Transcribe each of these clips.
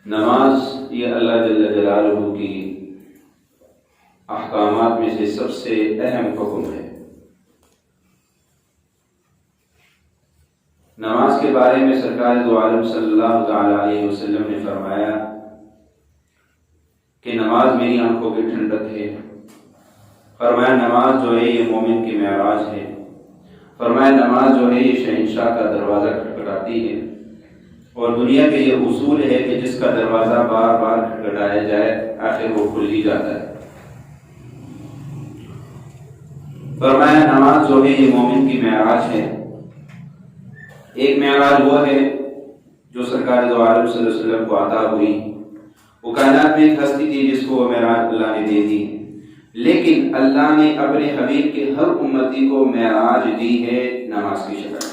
نماز یہ اللہ جل جلالہ کی احکامات میں سے سب سے اہم حکم ہے۔ نماز کے بارے میں سرکار دو عالم صلی اللہ تعالی علیہ وسلم نے فرمایا کہ نماز میری آنکھوں کی ٹھنڈک ہے۔ فرمایا نماز جو ہے یہ مومن کی معراج ہے۔ فرمایا نماز جو ہے یہ شہنشاہ کا دروازہ کھٹکھٹاتی ہے، اور دنیا کے یہ اصول ہے کہ جس کا دروازہ بار بار کھٹکھٹایا جائے آخر وہ کھل ہی جاتا ہے۔ فرمایا نماز جو ہے یہ مومن کی معراج ہے۔ ایک معراج وہ ہے جو سرکار دو عالم صلی اللہ علیہ وسلم کو عطا ہوئی، وہ کائنات میں ایک ہستی تھی جس کو وہ معراج اللہ نے دے دی، لیکن اللہ نے اپنے حبیب کے ہر امتی کو معراج دی ہے نماز کی شکل۔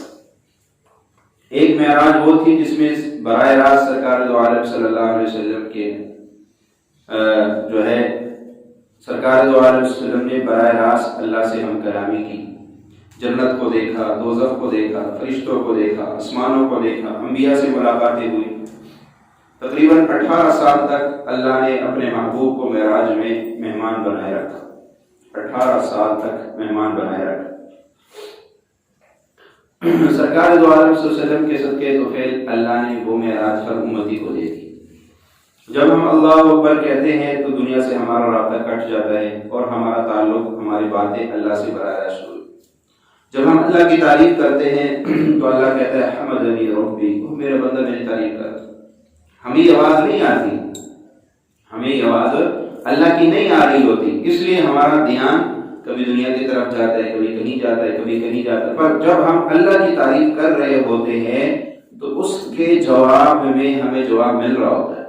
ایک معراج وہ تھی جس میں براہ راست سرکار دو عالم صلی اللہ علیہ وسلم کے سرکار دو عالم صلی اللہ علیہ وسلم نے براہ راست اللہ سے ہم کلامی کی، جنت کو دیکھا، دوزخ کو دیکھا، فرشتوں کو دیکھا، آسمانوں کو دیکھا، انبیاء سے ملاقاتیں ہوئی۔ تقریباً 18 سال تک اللہ نے اپنے محبوب کو معراج میں مہمان بنائے رکھا۔ 18 سال تک مہمان بنائے رکھا۔ سرکار دو عالم صلی اللہ علیہ وسلم کے صدقے توفیل اللہ نے وہ معراج ہر امتی کو دے دی۔ جب ہم اللہ اکبر کہتے ہیں تو دنیا سے ہمارا رابطہ کٹ جاتا ہے اور ہمارا تعلق، ہماری باتیں اللہ سے براہ راست شروع۔ جب ہم اللہ کی تعریف کرتے ہیں تو اللہ کہتا ہے حمدنی ربی، وہ میرا بندہ میری تعریف کرتا۔ ہمیں یہ آواز نہیں آتی، ہمیں یہ آواز اللہ کی نہیں آ رہی ہوتی، اس لیے ہمارا دھیان کبھی دنیا کی طرف جاتا ہے، کبھی کہیں جاتا ہے، کبھی کہیں جاتا ہے۔ پر جب ہم اللہ کی تعریف کر رہے ہوتے ہیں تو اس کے جواب میں ہمیں جواب مل رہا ہوتا ہے۔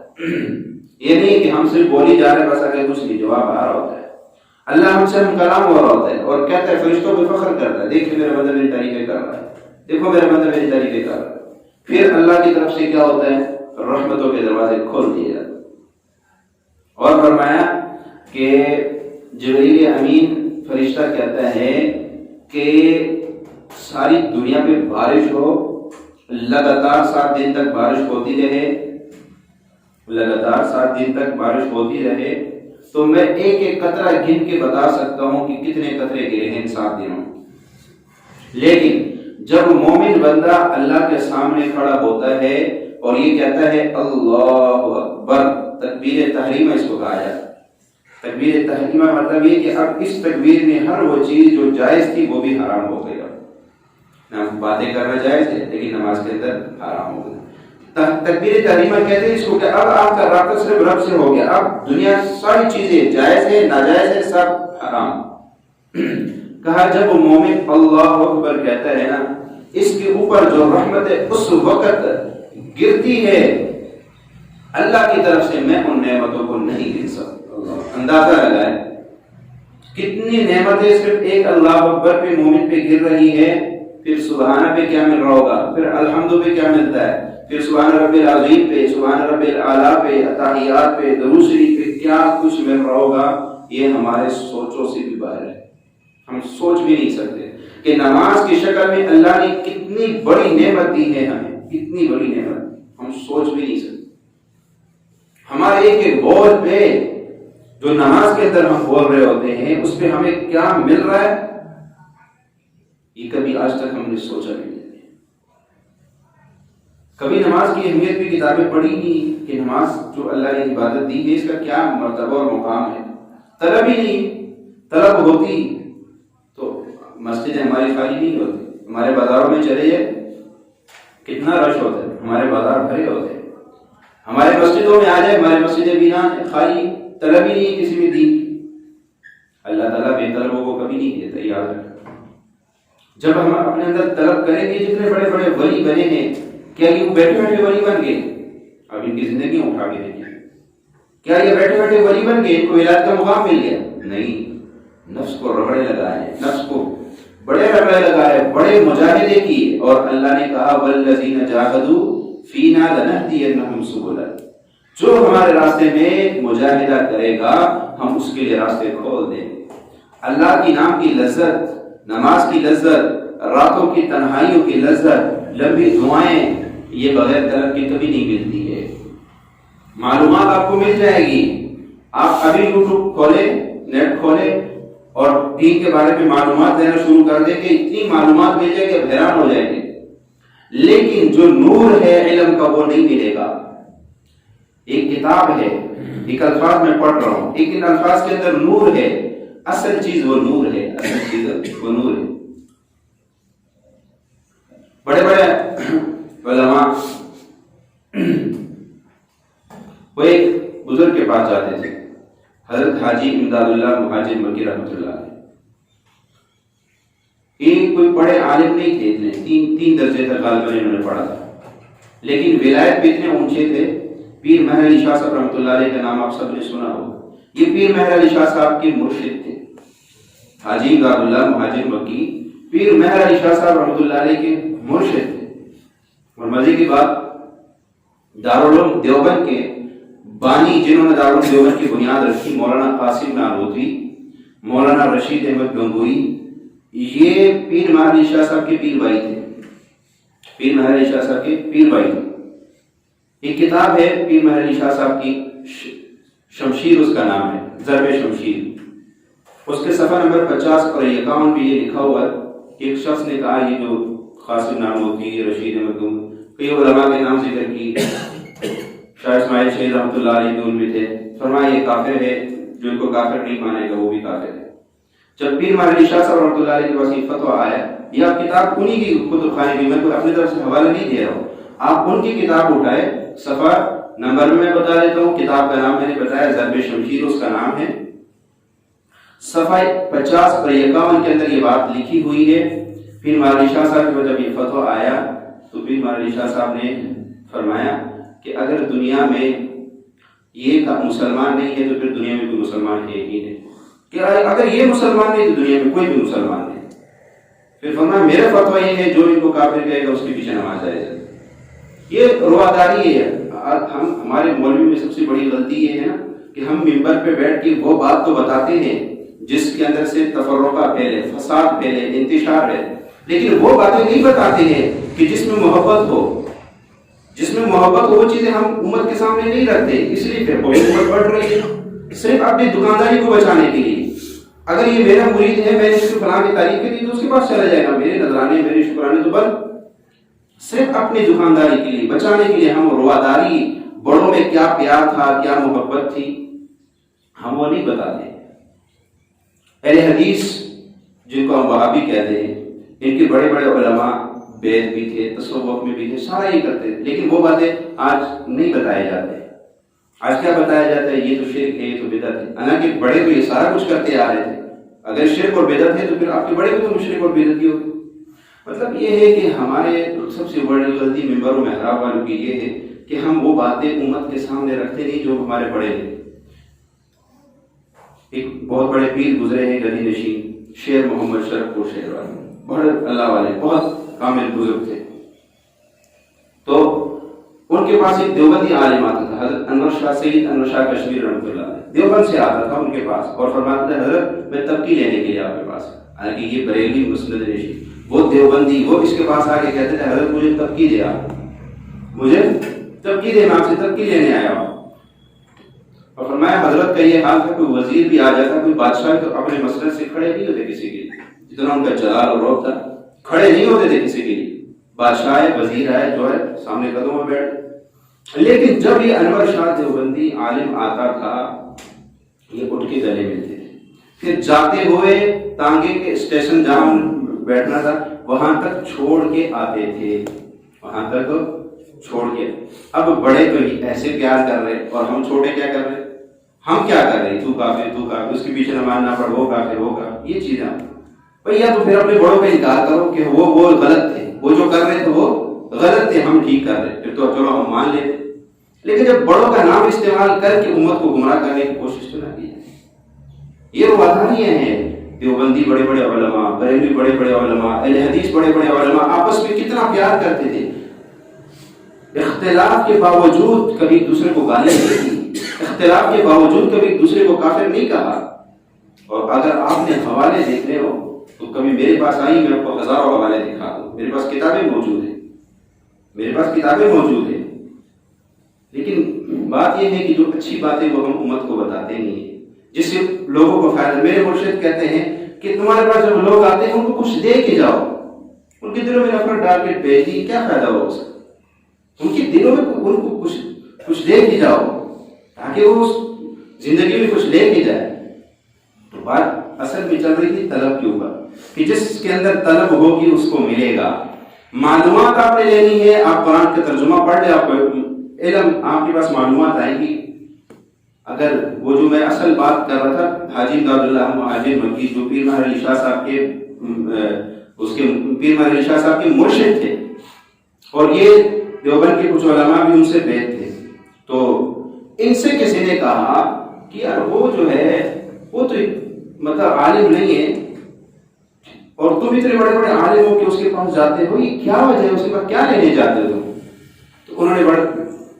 یہ نہیں کہ ہم صرف بولی جا رہے بس آگے کچھ نہیں، جواب آ رہا ہوتا ہے۔ اللہ ہم سے ہم کلام ہو رہا ہوتا ہے اور کہتا ہے، فرشتوں پہ فخر کرتا ہے، دیکھیں میرا بندہ میری تعریفیں کر رہا ہے، دیکھو میرا بندہ میری تعریفیں کر رہا ہے۔ پھر اللہ کی طرف سے کیا ہوتا ہے؟ رحمتوں کے دروازے کھول دیے جاتے ہیں۔ اور فرمایا کہ جبریل امین فرشتہ کہتا ہے کہ ساری دنیا پہ بارش ہو، لگاتار 7 دن تک بارش ہوتی رہے، لگاتار 7 دن تک بارش ہوتی رہے، تو میں ایک ایک قطرہ گن کے بتا سکتا ہوں کہ کتنے قطرے گرے ہیں ان 7 دنوں۔ لیکن جب مومن بندہ اللہ کے سامنے کھڑا ہوتا ہے اور یہ کہتا ہے اللہ اکبر، تکبیر تحریمہ اس کو کہا جاتا ہے۔ تکبیر تحریمہ مطلب یہ کہ اب اس تکبیر میں ہر وہ چیز جو جائز تھی وہ بھی حرام ہو گئی۔ اب باتیں کرنا جائز ہے لیکن نماز کے اندر حرام ہو گئی۔ تکبیر تحریمہ کہتے ہیں اس کو کہ اب آپ کا رابطہ صرف رب سے ہو گیا، اب دنیا ساری چیزیں جائز ہے ناجائز ہے سب حرام۔ کہا جب مومن اللہ اکبر کہتا ہے نا، اس کے اوپر جو رحمت اس وقت گرتی ہے اللہ کی طرف سے، میں ان نعمتوں کو نہیں گن سکتا۔ اندازہ لگائے کتنی نعمتیں صرف ایک اللہ اکبر پہ مومن پہ گر رہی ہے، پھر سبحانہ پہ کیا مل رہا ہوگا، پھر الحمد پہ کیا ملتا ہے، پھر سبحان رب العظیم پہ، سبحان رب الاعلیٰ پہ، اتحیات پہ، درود شریف پہ کیا کچھ مل رہا ہوگا، یہ ہمارے سوچوں سے بھی باہر ہے۔ ہم سوچ بھی نہیں سکتے کہ نماز کی شکل میں اللہ نے کتنی بڑی نعمت دی ہے ہمیں، کتنی بڑی نعمت ہم سوچ بھی نہیں سکتے۔ ہمارے ایک ایک بول پہ جو نماز کے اندر ہم بول رہے ہوتے ہیں اس پہ ہمیں کیا مل رہا ہے، یہ کبھی آج تک ہم نے سوچا نہیں۔ کبھی نماز کی اہمیت بھی کتابیں پڑھی نہیں کہ نماز جو اللہ نے عبادت دی ہے اس کا کیا مرتبہ اور مقام ہے۔ طلب ہی نہیں، طلب ہوتی تو مسجدیں ہماری خالی نہیں ہوتی۔ ہمارے بازاروں میں چلے جائے کتنا رش ہوتا ہے، ہمارے بازار بھرے ہوتے ہیں۔ ہمارے مسجدوں میں آ جائے، ہمارے مسجدیں بینا خالی، طلب ہی نہیں کسی میں دین۔ اللہ تعالیٰ بے طلبوں کو کبھی نہیں دیتا، یاد رکھنا۔ جب ہم اپنے اندر طلب کریں گے، جتنے بڑے بڑے ولی بنے ہیں، کیا یہ بیٹھے بیٹھے ولی بن گئے؟ اب ان کی زندگی اٹھا کے دیکھیں، کیا یہ بیٹھے بیٹھے ولی بن گئے؟ ان کو ولایت کا مقام مل گیا؟ نہیں، نفس کو رگڑے لگائے، نفس کو بڑے رگڑے لگائے، بڑے مجاہدے کیے، اور اللہ نے کہا والذین جاہدوا فینا لنہدینہم سبلنا، جو ہمارے راستے میں مجاہدہ کرے گا ہم اس کے لیے راستے کھول دیں گے۔ اللہ کی نام کی لذت، نماز کی لذت، راتوں کی تنہائیوں کی لذت، لمبی دعائیں، یہ بغیر طلب کے کبھی نہیں ملتی ہے۔ معلومات آپ کو مل جائے گی. آپ ابھی یوٹیوب کھولے، نیٹ کھولے اور دین کے بارے میں معلومات دینا شروع کر دیں کہ اتنی معلومات مل جائے کہ حیران ہو جائیں گے. لیکن جو نور ہے علم کا وہ نہیں ملے گا. ایک کتاب ہے، ایک الفاظ میں پڑھ رہا ہوں، ایک الفاظ کے اندر نور ہے، اصل چیز وہ نور ہے، اصل چیز وہ نور ہے. بڑے بڑے علماء وہ ایک بزرگ کے پاس جاتے تھے، حضرت حاجی امداد اللہ مہاجر مکی رحمۃ اللہ علیہ. یہ کوئی بڑے عالم نہیں تھے، اتنے تین درجے تک غالباً انہوں نے پڑھا تھا، لیکن ولایت پہ اتنے اونچے تھے. پیر مہر علی شاہ صاحب رحمۃ اللہ علیہ کا نام آپ سب نے سنا ہوگا. یہ پیر مہر علی شاہ صاحب کے مرشد تھے. حاجی امداد اللہ مہاجر مکی پیر مہر علی شاہ صاحب رحمۃ اللہ علیہ کے مرشد تھے. اور مزے کی بات، دارالعلوم دیوبند کے بانی جنہوں نے دارالعلوم دیوبند کی بنیاد رکھی، مولانا قاسم نانوتوی، مولانا رشید احمد گنگوئی، یہ پیر مہر علی شاہ صاحب کے پیر بھائی تھے. پیر مہر علی شاہ صاحب کے پیر بھائی تھے. ایک کتاب ہے پیر مہر علی شاہ صاحب کی، شمشیر اس کا نام ہے، ضرب شمشیر. اس کے صفحہ نمبر 50 اور 51 پہ یہ لکھا ہوا ہے کہ ایک شخص نے کہا، یہ جو قاسم نانوتوی، رشید احمد گنگوئی، کئی علماء کے نام ذکر کی، شاہ اسماعیل شہید رحمۃ اللہ علیہ بھی ان میں تھے. فرمایا یہ کافر ہے، جو ان کو کافر نہیں مانے گا وہ بھی کافر ہے. جب پیر مہر علی شاہ صاحب رحمۃ اللہ علیہ کے پاس یہ فتویٰ آیا، یہ کتاب انہی کی کتب خانے کی، میں کوئی اپنی طرف سے حوالہ نہیں دے رہا ہوں، آپ ان کی کتاب اٹھائے. صفحہ نمبر میں بتا دیتا ہوں، کتاب کا نام میں نے بتایا ضرب شمشیر اس کا نام ہے. صفحہ 50 اور 51 کے اندر یہ بات لکھی ہوئی ہے. پیر مہر علی شاہ صاحب کے جب یہ فتویٰ آیا تو پیر مہر علی شاہ صاحب نے فرمایا کہ اگر دنیا میں یہ مسلمان نہیں ہے تو پھر دنیا میں کوئی مسلمان ہے ہی نہیں، کہ اگر یہ مسلمان نہیں تو دنیا میں کوئی بھی مسلمان نہیں. پھر فرمایا میرا فتویٰ یہ ہے، جو ان کو کافر کہے گا اس کے پیچھے نماز جائز ہے. یہ رواداری ہے. ہمارے مولوی میں سب سے بڑی غلطی یہ ہے نا کہ ہم ممبر پہ بیٹھ کے وہ بات تو بتاتے ہیں جس کے اندر سے تفرقہ پھیلے، فساد پھیلے، انتشار ہے، لیکن وہ باتیں نہیں بتاتے ہیں کہ جس میں محبت ہو. جس میں محبت ہو وہ چیزیں ہم امت کے سامنے نہیں رکھتے. اس لیے پھر امت بڑھ رہی ہے صرف اپنی دکانداری کو بچانے کے لیے. اگر یہ میرا مرید ہے، میں نے اس کو فلاں کی تعریف کی تو اس کے پاس چلا جائے گا، میرے نذرانے میرے شکرانے تو بند. صرف اپنی دکانداری کے لیے بچانے کے لیے ہم رواداری، بڑوں میں کیا پیار تھا، کیا محبت تھی، ہم وہ نہیں بتاتے. اہل حدیث جن کو ہم وہابی کہتے ہیں، ان کے بڑے بڑے علماء وید بھی تھے، تصوف میں بھی تھے، سارا یہ کرتے تھے، لیکن وہ باتیں آج نہیں بتائے جاتے. آج کیا بتایا جاتا ہے؟ یہ تو شرک ہے، یہ تو بدعت ہے. حالانکہ بڑے تو یہ سارا کچھ کرتے آ رہے تھے. اگر شرک اور بدعت ہے تو پھر آپ کے بڑے بھی تو مشرک اور بدعتی ہوتے. مطلب یہ ہے کہ ہمارے سب سے بڑی غلطی ممبر و محراب والوں کی یہ ہے کہ ہم وہ باتیں امت کے سامنے رکھتے نہیں جو ہمارے بڑے ہیں. ایک بہت بڑے پیر گزرے ہیں گدی نشین، شیر محمد شرف پور شہر والے، بہت اللہ والے، بہت کامل بزرگ تھے. تو ان کے پاس ایک دیوبندی عالم آتا تھا، حضرت انور شاہ، سید انور شاہ کشمیر رحمۃ اللہ علیہ، دیوبند سے آتا تھا ان کے پاس اور فرماتا تھا حضرت میں تبکی لینے کے لیے آپ کے پاس. حالانکہ یہ بریلوی مسند نشین، وہ دیوبندی، وہ اس کے پاس آ کے کہتے تھے حضرت مجھے تبکی دے، آپ مجھے تبکی دے، میں آپ سے تبکی لینے آیا ہوں. اور فرمایا حضرت کا یہ حال تھا، کوئی وزیر بھی آ جاتا، کوئی بادشاہ تو اپنے مسند سے کھڑے نہیں ہوتے کسی کے لیے، جتنا ان کا جلال اور روب تھا کھڑے نہیں ہوتے تھے کسی کے لیے. بادشاہ ہے، وزیر ہے، جو ہے سامنے قدموں میں بیٹھ. لیکن جب یہ انور شاہ دیوبندی عالم آتا تھا یہ اٹھ کے گلے ملتے تھے. پھر جاتے ہوئے تانگے کے اسٹیشن جہاں بیٹھنا تھا وہاں تک چھوڑ کے آتے تھے، وہاں تک چھوڑ کے. اب بڑے تو ایسے پیار کر رہے اور ہم چھوٹے کیا کر رہے، ہم کیا کر رہے، تو کافر تو کافر، اس کے پیچھے نماز نہ پڑھ، وہ کافر وہ کافر. یہ چیزیں بھیا تو پھر اپنے بڑوں پہ انکار کرو کہ وہ غلط تھے، وہ جو کر رہے تھے وہ غلط تھے، ہم ٹھیک کر رہے، پھر تو چلو ہم مان لیتے. لیکن جب بڑوں کا نام استعمال کر کے امت کو گمراہ کرنے کی کوشش تو نہ کی جائے. یہ رواداریاں ہیں. دیوبندی بڑے بڑے علماء، بریلوی بڑے بڑے علماء، اہل حدیث بڑے بڑے علماء آپس میں کتنا پیار کرتے تھے. اختلاف کے باوجود کبھی دوسرے کو گالی نہیں دی، اختلاف کے باوجود کبھی دوسرے کو کافر نہیں کہا. اور اگر آپ نے حوالے دیکھنے ہو تو کبھی میرے پاس آئی، میں آپ کو ہزاروں حوالے دکھا دوں، میرے پاس کتابیں موجود ہیں، میرے پاس کتابیں موجود ہیں. لیکن بات یہ ہے کہ جو اچھی باتیں وہ ہم امت کو بتاتے نہیں ہیں، جس سے لوگوں کو فائدہ۔ میرے مرشد کہتے ہیں کہ تمہارے پاس جب لوگ آتے ہیں ان کو کچھ دے کے جاؤ، ان کے دلوں میں نفرت ڈال کے بھیج دی، کیا فائدہ ہو اس کا؟ ان کے دلوں میں ان کو کچھ دے کے جاؤ تاکہ وہ زندگی میں کچھ لے کے جائے۔ تو بات اصل میں چل رہی تھی طلب کے اوپر کہ جس کے اندر طلب ہوگی اس کو ملے گا۔ معلومات آپ نے لینی ہے، آپ قرآن کا ترجمہ پڑھ لیں، آپ علم، آپ کے پاس معلومات آئیں گی۔ اگر وہ جو میں اصل بات کر رہا تھا، حاجی امداد اللہ مہاجر مکی جو پیر محر علی شاہ صاحب کے پیر محر علی شاہ صاحب کے مرشد تھے، اور یہ دیوبند کے کچھ علماء بھی ان سے بیعت تھے، تو ان سے کسی نے کہا کہ یار وہ جو ہے وہ تو مطلب عالم نہیں ہے، اور تم اتنے بڑے بڑے عالم ہو کہ اس کے پاس جاتے ہو، یہ کیا وجہ ہے، اس کے پاس کیا لینے جاتے ہو؟ تو انہوں نے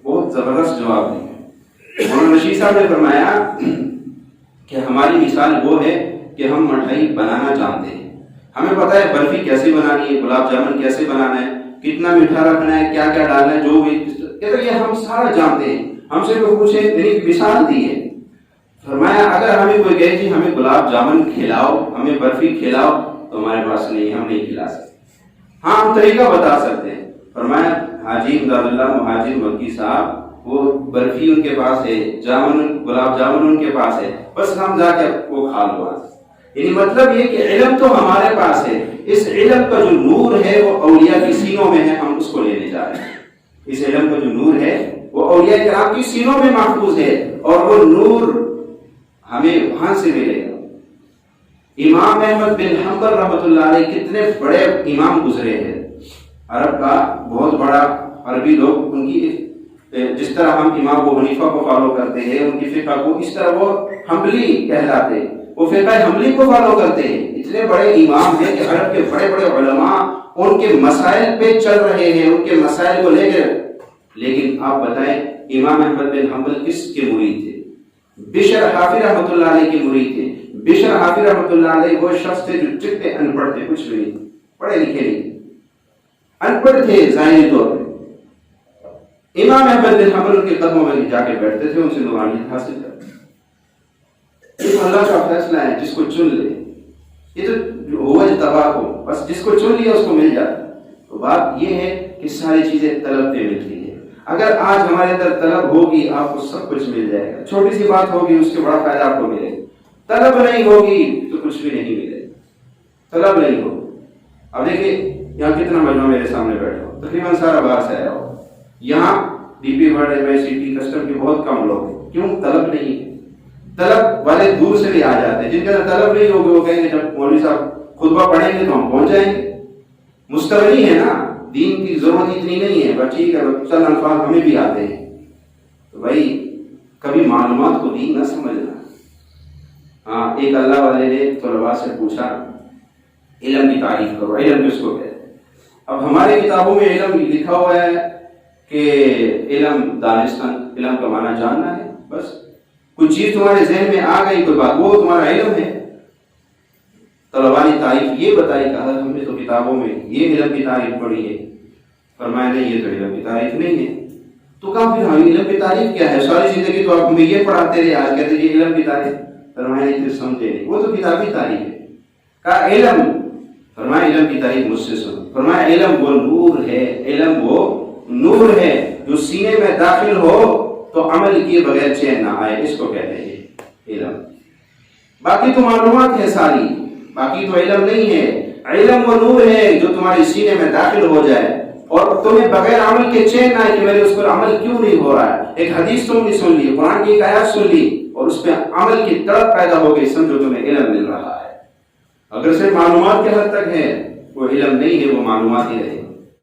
بہت زبردست جواب دیا۔ مولانا رشید صاحب نے فرمایا کہ ہماری مثال وہ ہے کہ ہم مٹھائی بنانا جانتے ہیں، ہمیں پتہ ہے برفی کیسے بنانی ہے، گلاب جامن کیسے بنانا ہے، کتنا میٹھا رکھنا ہے، کیا کیا ڈالنا ہے، جو بھی یہ ہم سارا جانتے ہیں۔ ہم سے کوئی پوچھے، یعنی مثال دی ہے۔ فرمایا اگر ہمیں کوئی کہے جی ہمیں گلاب جامن کھلاؤ، ہمیں برفی کھلاؤ، تو ہمارے پاس نہیں، ہم نہیں کھلا سکتے، ہاں ہم طریقہ بتا سکتے ہیں۔ فرمایا حاجی امداد اللہ مہاجر مکی صاحب، وہ برفی ان کے پاس ہے، جامن گلاب جامن ان کے پاس ہے، بس ہم جا کے وہ کھا لو۔ یعنی مطلب یہ کہ علم تو ہمارے پاس ہے، اس علم کا جو نور ہے وہ اولیاء کی سینوں میں ہے، ہم اس کو لینے جا رہے ہیں۔ اس علم کا جو نور ہے وہ اولیاء کرام کی سینوں میں محفوظ ہے، اور وہ نور ہمیں وہاں سے ملے گا۔ امام احمد بن حنبل رحمۃ اللہ علیہ کتنے بڑے امام گزرے ہیں، عرب کا بہت بڑا عربی لوگ، ان کی جس طرح ہم امام ابو حنیفہ کو فالو کرتے ہیں، ان کی فقہ کو، اس طرح وہ حنبلی کہلاتے ہیں، وہ فقہ حنبلی کو فالو کرتے ہیں۔ اتنے بڑے امام ہیں کہ عرب کے بڑے بڑے علماء ان کے مسائل پہ چل رہے ہیں، ان کے مسائل کو لے کر۔ لیکن آپ بتائیں امام احمد بن حنبل کس کے مرید تھے؟ بشر حافظ رحمۃ اللہ علیہ کے مرید تھے۔ بشر حافظ رحمۃ اللہ علیہ وہ شخص تھے جو چٹے ان پڑھ تھے، کچھ بھی نہیں پڑھے لکھے نہیں، ان پڑھ تھے ظاہری طور پہ۔ امام احمد بن حنبل ان کے قدموں میں جا کے بیٹھتے تھے، ان سے نورانیت حاصل کرتے۔ یہ اللہ کا فیصلہ ہے، جس کو چن لے، یہ تو ہوا تباہ کو، بس جس کو چن لیا اس کو مل جاتا۔ تو بات یہ ہے کہ ساری چیزیں طلب پہ ملتی ہیں۔ اگر آج ہمارے اندر طلب ہوگی آپ کو سب کچھ مل جائے گا، چھوٹی سی بات ہوگی اس کے بڑا فائدہ آپ کو ملے گا۔ طلب نہیں ہوگی تو کچھ بھی نہیں ملے گا، طلب نہیں ہوگی۔ اب دیکھیں یہاں کتنا مجمع میرے سامنے بیٹھا ہو، تقریباً سارا باہر سے آیا ہو، یہاں D P World M S C T custom کے بہت کم لوگ ہیں، کیوں؟ طلب نہیں ہے۔ طلب والے دور سے بھی آ جاتے ہیں، جن کا طلب نہیں ہوگی وہ کہیں گے جب مولوی صاحب خطبہ پڑھیں گے تو ہم پہنچ جائیں گے۔ مستغنی ہے نا، دین کی ضرورت اتنی نہیں ہے، بس ٹھیک ہے چند الفاظ ہمیں بھی آتے ہیں۔ تو بھائی کبھی معلومات کو دین نہ سمجھنا۔ ہاں ایک اللہ والے نے طلباء سے پوچھا علم کی تعریف کرو، علم کس کو کہتے ہیں؟ اب ہمارے کتابوں میں علم لکھا ہوا ہے کہ علم دانستان، علم کا معنی جاننا ہے، بس کچھ چیز تمہارے ذہن میں آ گئی کوئی بات، وہ تمہارا علم ہے۔ طلباء نے تعریف یہ بتائی، کہا ہم نے تو کتابوں میں یہ علم کی تعریف پڑھی ہے۔ فرمایا نہیں، یہ تو علم کی تعریف نہیں ہے۔ تو کہا پھر ہم علم کی تعریف کیا ہے؟ ساری زندگی تو آپ ہمیں یہ پڑھاتے رہے، آج کہتے ہیں علم کی تعریف۔ فرمایا نہیں، پھر سمجھے نہیں، وہ تو کتابی تعریف ہے۔ کہا علم، فرمایا علم کی تعریف مجھ سے سنو۔ فرمایا علم وہ نور ہے، علم وہ نور ہے جو سینے میں داخل ہو تو عمل کیے بغیر چین نہ آئے، اس کو کہتے ہیں علم۔ باقی تو معلومات ہے ساری، باقی تو علم نہیں ہے۔ علم وہ نور ہے جو تمہارے سینے میں داخل ہو جائے اور تمہیں بغیر عمل کے چین نہ آئے کہ میرے اس پر عمل کیوں نہیں ہو رہا ہے۔ ایک حدیث تم نے سن لی، قرآن کی ایک آیات سن لی اور اس پہ عمل کی تڑپ پیدا ہو گئی، سمجھو تمہیں علم مل رہا ہے۔ اگر صرف معلومات کے حد تک ہے وہ علم نہیں ہے، وہ معلومات ہی رہے۔